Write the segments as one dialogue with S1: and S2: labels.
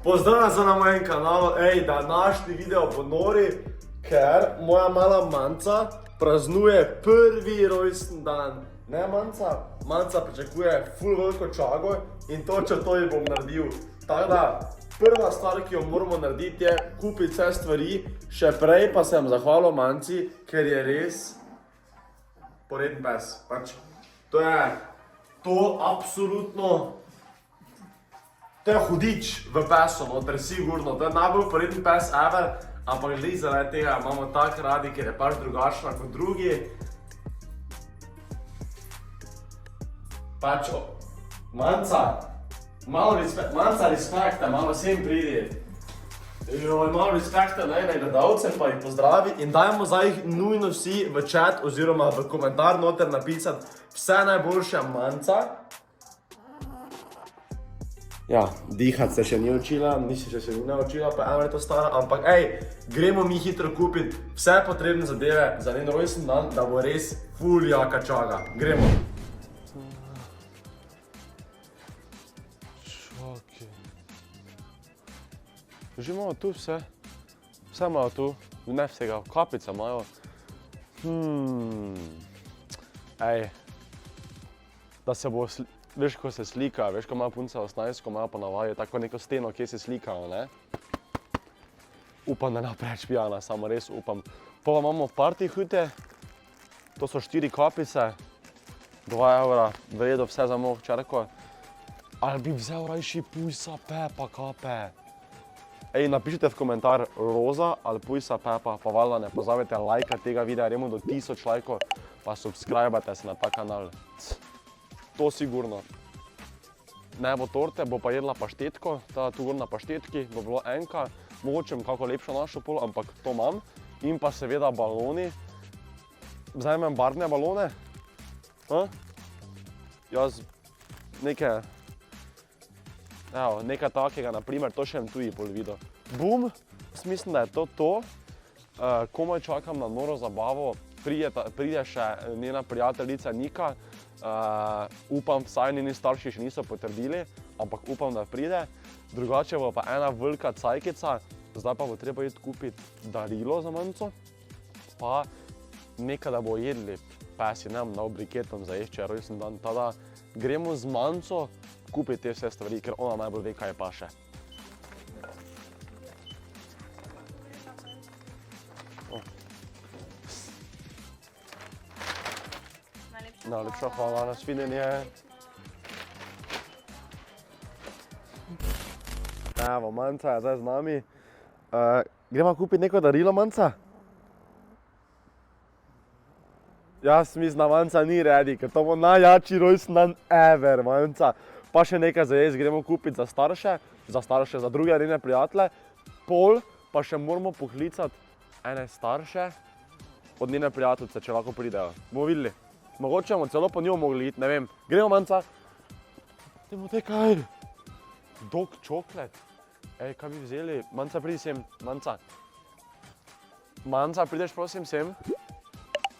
S1: Pozdravljam se na mojem kanalu, današnji video bo nori, ker moja mala Manca praznuje prvi rojsten dan. Ne Manca? Manca pričakuje ful veliko čago in točno to ji bom naredil. Tako da, prva stvar, ki jo moramo narediti je kupiti vse stvari, še prej pa sem zahvalil Manci, ker je res poreden pes. Pač, to absolutno, to je hudič v pesu, noter sigurno, to je najbolj poreden pes ever, ampak glede zaradi tega imamo tak radi, ker je pač drugačna kot drugi. Pač, Manca, Manca respekta, malo sem pridi. Malo respekta na ene gledalce, pa jih pozdravi in dajmo zdaj jih nujno vsi v chat oziroma v komentar noter napisati vse najboljše Manca. Ja, dihati se še ni učila, nisi še ni naučila, pa eno leto stara, ampak gremo mi hitro kupiti vse potrebne zadeve za njen rojsten dan, da bo res ful jaka čaga. Gremo!
S2: Že imamo tu vse imajo tu, ne vsega, kapica imajo. Da se bo, veš, ko se slika, veš, ko ima punca 18, ko imajo pa navadi tako neko steno, kje se slikajo, ne? Upam, da ne preveč pijana, samo res upam. Pa imamo party hute, to so 4 kapice, 2 evra, v redu, vse za mojo hčerko. Ali bi vzel rajši pujsa, Pepa, kape? Napišite v komentar roza ali pujsa Pepa, pa valjda ne pozabite lajkati tega videa, gremo do 1000 lajkov, pa subscribajte se na ta kanal. To sigurno. Ne bo torte, bo pa jedla paštetko, tu gor na paštetki bo bilo enka, mogoče kako lepšo našo pol, ampak to imam. In pa seveda baloni. Vzamem barvne balone. Jaz nekaj takega, naprimer, to še tuji pol video. Bum, mislim, da je to. Komaj čakam na noro zabavo, pride še njena prijateljica Nika. Upam, vsaj njeni starši še niso potrdili, ampak upam, da pride. Drugače bo pa ena velika cajkica, zdaj pa bo treba iti kupiti darilo za Manco. Pa nekaj, da bo jedli pesi, ne bom dal briketom za ješče rojsten dan. Tada gremo z Manco kupiti te vse stvari, ker ona najbolj ve, kaj je paše. Najlepša hvala, nasvidenje. Evo, Manca je zdaj z nami. Gremo kupiti neko darilo, Manca? Jaz mislim, da Manca ni ready, ker to bo najjačji rojsten dan ever, Manca. Pa še nekaj za jesti gremo kupiti za starše, za druge njene prijatelje. Pol pa še moramo poklicati ene starše od njene prijateljice, če lahko pridejo. Bomo videli. Mogoče bomo celo po njo mogli iti, ne vem. Gremo, Manca. Dajmo te kaj? Dog čoklet. Kaj bi vzeli? Manca, pridi sem. Manca. Manca, prideš prosim sem?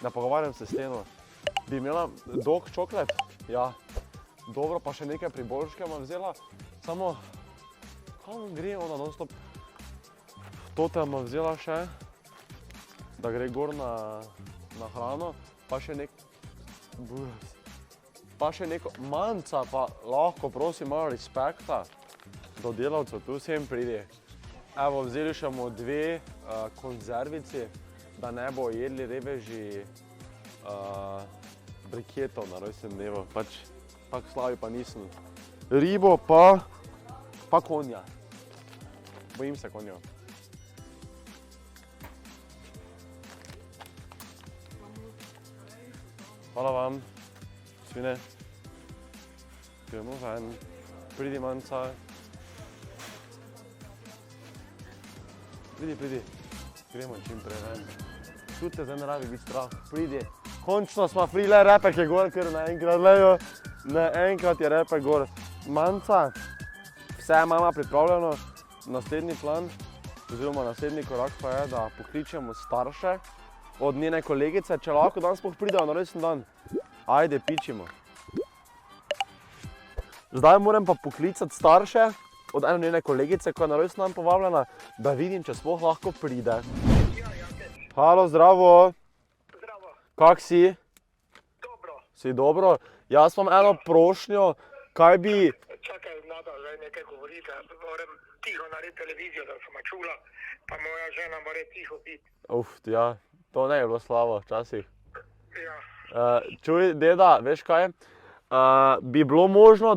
S2: Da pogovarjam se s steno. Bi imela dog čoklet? Ja. Dobro, pa še nekaj priboljške ima vzela. Samo, kam gre ona non-stop? Tote ima vzela še, da gre gor na hrano. Pa še neko, Manca, pa lahko prosim malo respekta do delavcev, tu sem pridi. Evo, vzeli še bomo 2 konzervici, da ne bo jedli reveži briketov na rojstnem dnevu. Tako slavi pa nisem. Ribo pa konja. Bojim se konja. Hvala vam, svine. Gremo ven. Pridi, Manca. Pridi. Gremo čim prej ven. Tu te zdaj ne rabi biti strah. Pridi. Končno smo free, le repek je gor, ker naenkrat lejo. Naenkrat je repek gor. Manca, vse mama pripravljeno. Naslednji plan, oziroma naslednji korak pa je, da pokličemo starše od njene kolegice, če lahko danes sploh pridejo na rojsten dan. Ajde, pičimo. Zdaj moram pa poklicati starše od ene njene kolegice, ko je na rojstni dan povabljena, da vidim, če sploh lahko pride. Halo, zdravo.
S3: Zdravo,
S2: Kak si?
S3: dobro.
S2: Si dobro? Jaz imam eno prošnjo, kaj bi...
S3: Čakaj, Nada, zdaj nekaj govorite. Moram tiho narediti televizijo, da se me čula, pa moja žena mora tiho biti.
S2: Ja, to ne je bilo slabo včasih.
S3: Ja,
S2: Čuj, deda, veš kaj? Bi bilo možno,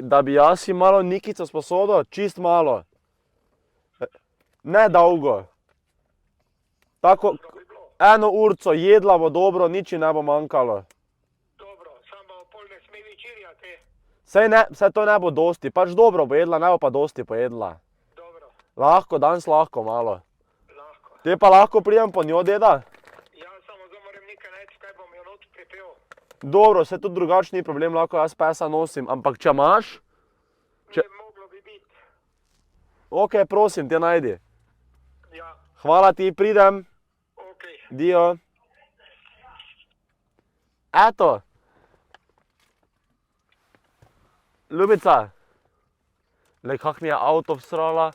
S2: da bi jaz si malo Nikico sposodil, čist malo. Ne dolgo. Tako,
S3: to bi bilo.
S2: eno urco jedla bo dobro, nič ji ne bo manjkalo.
S3: Dobro, samo pol ne sme večerjati.
S2: Saj to ne bo dosti, pač dobro bo jedla, ne bo pa dosti pojedla.
S3: Dobro,
S2: Lahko, danes lahko malo.
S3: lahko.
S2: Te pa lahko pridem po njo, deda?
S3: Ja, samo zdaj moram nekaj najti, kaj bom jo not pripel.
S2: Dobro, se tudi drugačni problem, lahko jaz pesa nosim, ampak če imaš,
S3: Ne, moglo bi biti.
S2: ok, prosim, te najdi.
S3: Ja,
S2: Hvala ti, pridem.
S3: ok.
S2: Dio. Eto. Ljubica. Glej, kak mi je avto vsrala.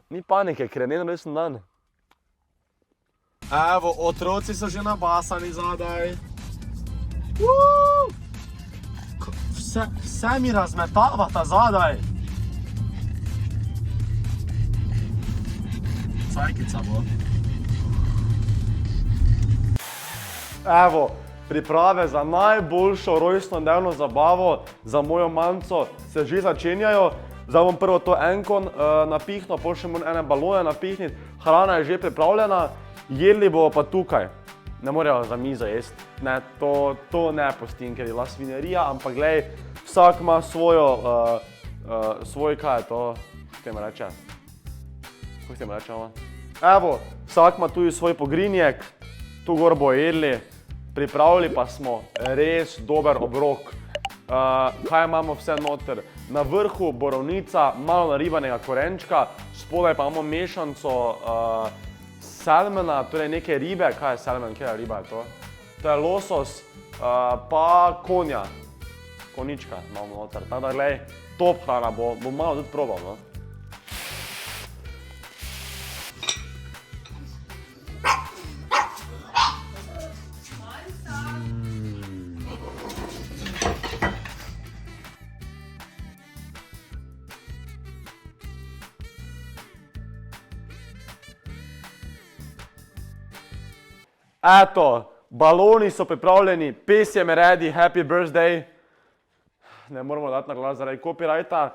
S2: Ni panike, ker je njen rojstni dan. Evo, otroci so že nabasani zadaj. Vse mi razmetavata zadaj. Cajkica bo. Evo, priprave za najboljšo rojstnodnevno zabavo za mojo mamico se že začenjajo. Zdaj bom prvo to enkon napihnil, potem še moram ene balone napihniti. Hrana je že pripravljena, jedli bomo pa tukaj. Ne morejo za mizo jesti. Ne, to ne pustim, ker je bila svinjarija, ampak glej, vsak ima svoj, kaj je to, kaj me reče? Kako se mi rečemo? Evo, vsak ima tudi svoj pogrinjek, tu gor bo jedli, pripravili pa smo res dober obrok. Kaj imamo vse noter? Na vrhu borovnica, malo naribanega korenčka, spodaj pa imamo mešanco salmona, torej neke ribe. Kaj je salmon, kje riba je to? To je losos, pa konja, konička imamo noter. Tako da glej, top hrana bo, bom malo tudi probal, no. Eto, baloni so pripravljeni, pesem je ready, happy birthday. Ne moramo dati na glas zaradi copyrighta.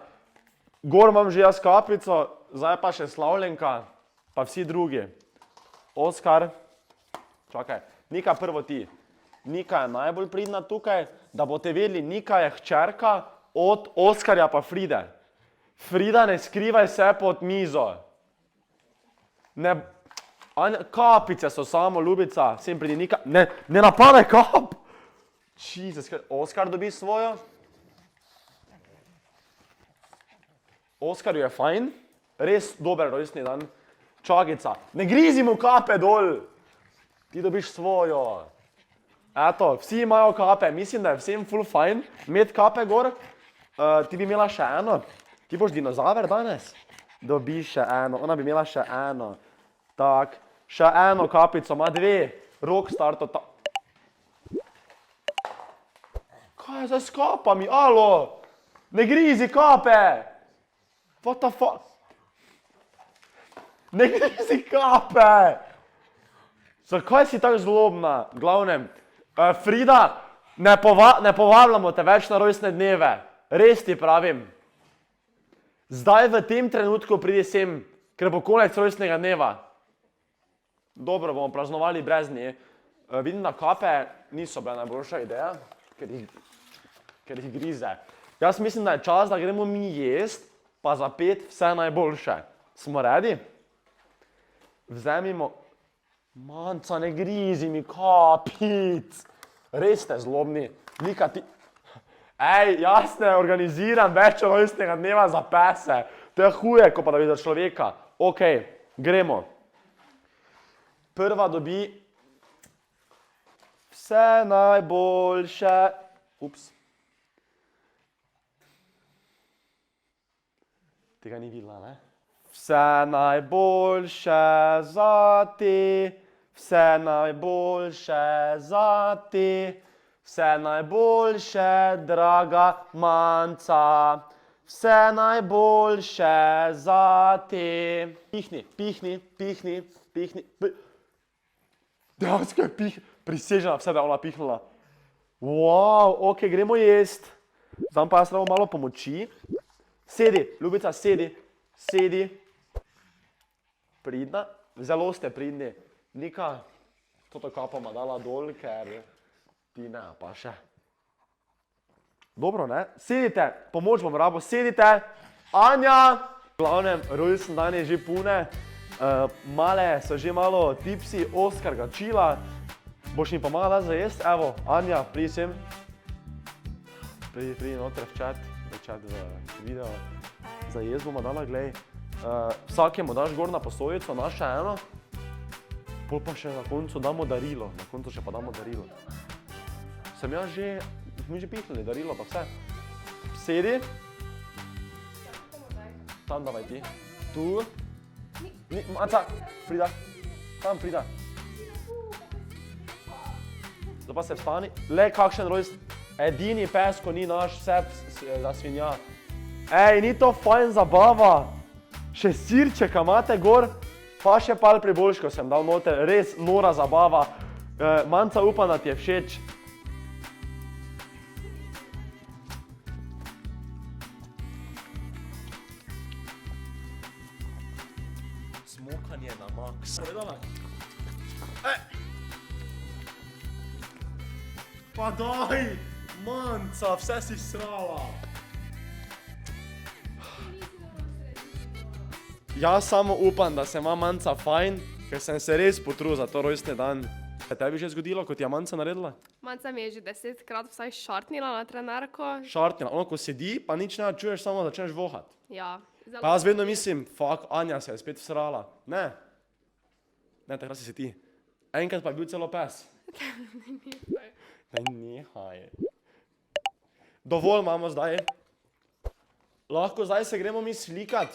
S2: Gor imam že jaz kapico, zdaj pa še Slavljenka, pa vsi drugi. Oskar, čakaj, Nika prvo ti. Nika je najbolj pridna tukaj, da boste vedeli, Nika je hčerka od Oskarja pa Fride. Frida, ne skrivaj se pod mizo. Kapice so samo, Ljubica, sem pridi Nika, ne napadaj kap! Jesus, Oskar dobi svojo. Oskarju je fajn, res dober rojstni dan. Čagica, ne grizi mu kape dol! Ti dobiš svojo. Eto, vsi imajo kape, mislim, da je vsem ful fajn imeti kape gor. Ti bi imela še eno. Ti boš dinozaver danes? Dobiš še eno, ona bi imela še eno. Tak. Še eno kapico, ima dve, rockstar to ta... Kaj je zdaj s kapami, alo? Ne grizi kape! What the fuck? Ne grizi kape! Zakaj si tako zlobna? Glavnem, Frida, ne povabljamo te več na rojstne dneve. Res ti pravim. Zdaj v tem trenutku pridi sem, ker bo konec rojstnega dneva. Dobro, bomo praznovali brez nje. Vidim, da kape niso bile najboljša ideja, ker jih grize. Jaz mislim, da je čas, da gremo mi jest, pa za 5 vse najboljše. Smo ready? Vzemimo... Manca, ne grizi mi kapic! Res ste zlobni. Nika ti... Ej, jaz ne organiziram več rojstnega dneva za pese. To je huje, ko pa da bi za človeka. Ok, gremo. Prva dobi vse najboljše. Ups. Tega ni videla, ne? Vse najboljše za te, vse najboljše za te, vse najboljše, draga Manca, vse najboljše za te. Pihni, pihni, pihni, pihni. Dejansko je prisežena vse, da je ona pihnula. Wow, ok, gremo jest. Zdaj pa jaz trebam malo pomoči. Sedi, ljubica, sedi, sedi. Pridna, zelo ste pridni. Nika, toto kapo ma dala dol, ker ti ne, pa še. Dobro, ne? Sedite, pomoč bom rabo, sedite. Anja! V glavnem, rojsten dan je že pune. Male so že malo tipsi, Oskar ga čila. Boš mi pomagala za jest? Evo, Anja, pridi sem. Pridi noter v chat v video. Za jest bomo dala, glej. Vsakemu daš gor na posojico, naš še eno. Pol pa še na koncu damo darilo. Na koncu še pa damo darilo. Sem jaz že, smo že pihnili darilo, pa vse. Sedi. Tam davaj ti. Tu. Manca, prida. Tam prida. Zdaj pa se vstani. Le, kakšen rojst. Edini pes, ko ni naš, vse za svinja. Ej, ni to fajn zabava. Še sirčeka imate gor, pa še pal priboljško sem dal noter. Res nora zabava. Manca, upam, da ti je všeč. Smokanje na maks. Povedala? Pa daj, Manca, vse si srala. Jaz samo upam, da se ima Manca fajn, ker sem se res potrudil za to rojstni dan. Je tebi že zgodilo, kot je Manca naredila?
S4: Manca mi je že 10-krat vsaj šartnila na trenerko.
S2: Šartnila, ono ko sedi, pa nič ne čuješ, samo začneš vohat.
S4: Ja. Zelo
S2: Pa jaz vedno mislim, fuck, Anja se je spet vsrala. Ne. Ne, takrat si ti. Enkrat pa je bil celo pes. Daj, nehaj. Dovolj imamo zdaj. Lahko zdaj se gremo mi slikat.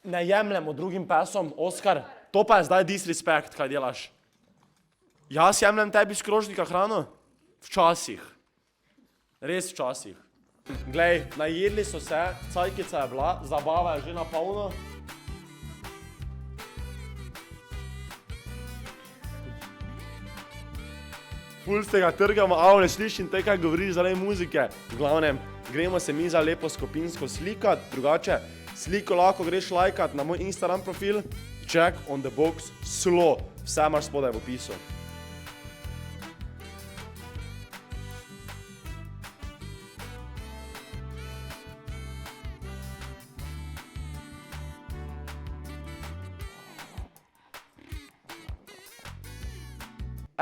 S2: Ne jemljemo drugim pesom, Oskar. To pa je zdaj disrespekt, kaj delaš. Jaz jemljem tebi iz krožnika hrano? Včasih. Res včasih. Glej, najedli so se, cajkica je bila, zabava je že na polno. Ful z tega trgamo, ne slišim te, kaj govoriš zaradi muzike. V glavnem, gremo se mi za lepo skupinsko slikat, drugače sliko lahko greš lajkat na moj Instagram profil, check on the box slow, vse imaš spodaj v opisu.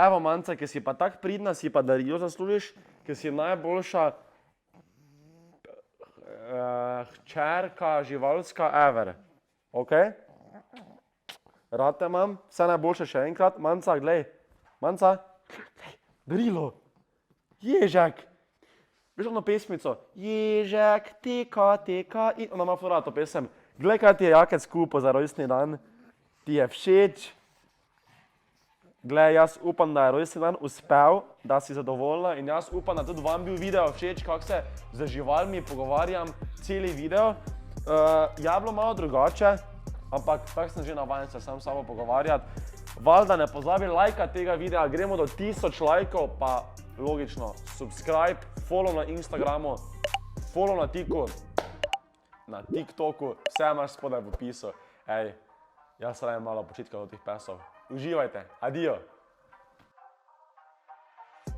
S2: Evo, Manca, ker si pa tak pridna, si pa darilo zaslužiš, ker si najboljša hčerka živalska ever. Ok? Rad te imam, vse najboljše še enkrat. Manca, glej. Manca, glej, darilo. Ježek. Veš ono pesmico? Ježek, teka, teka in ona ima ful rada to pesem. Glej, kaj ti je jakec kupil za rojstni dan. Ti je všeč. Glej, jaz upam, da je rojstni dan uspel, da si zadovoljna in jaz upam, da tudi vam bil video všeč, kako se z živalmi pogovarjam celi video. Je bilo malo drugače, ampak tako sem že navajen se sam s sabo pogovarjati. Valjda ne pozabi lajkati tega videa, gremo do 1000 lajkov, pa logično, subscribe, follow na Instagramu, follow na Tiku, na TikToku, vse imaš spodaj v opisu. Ej, jaz rajem malo počitka od teh pesov. Uživajte, adijo!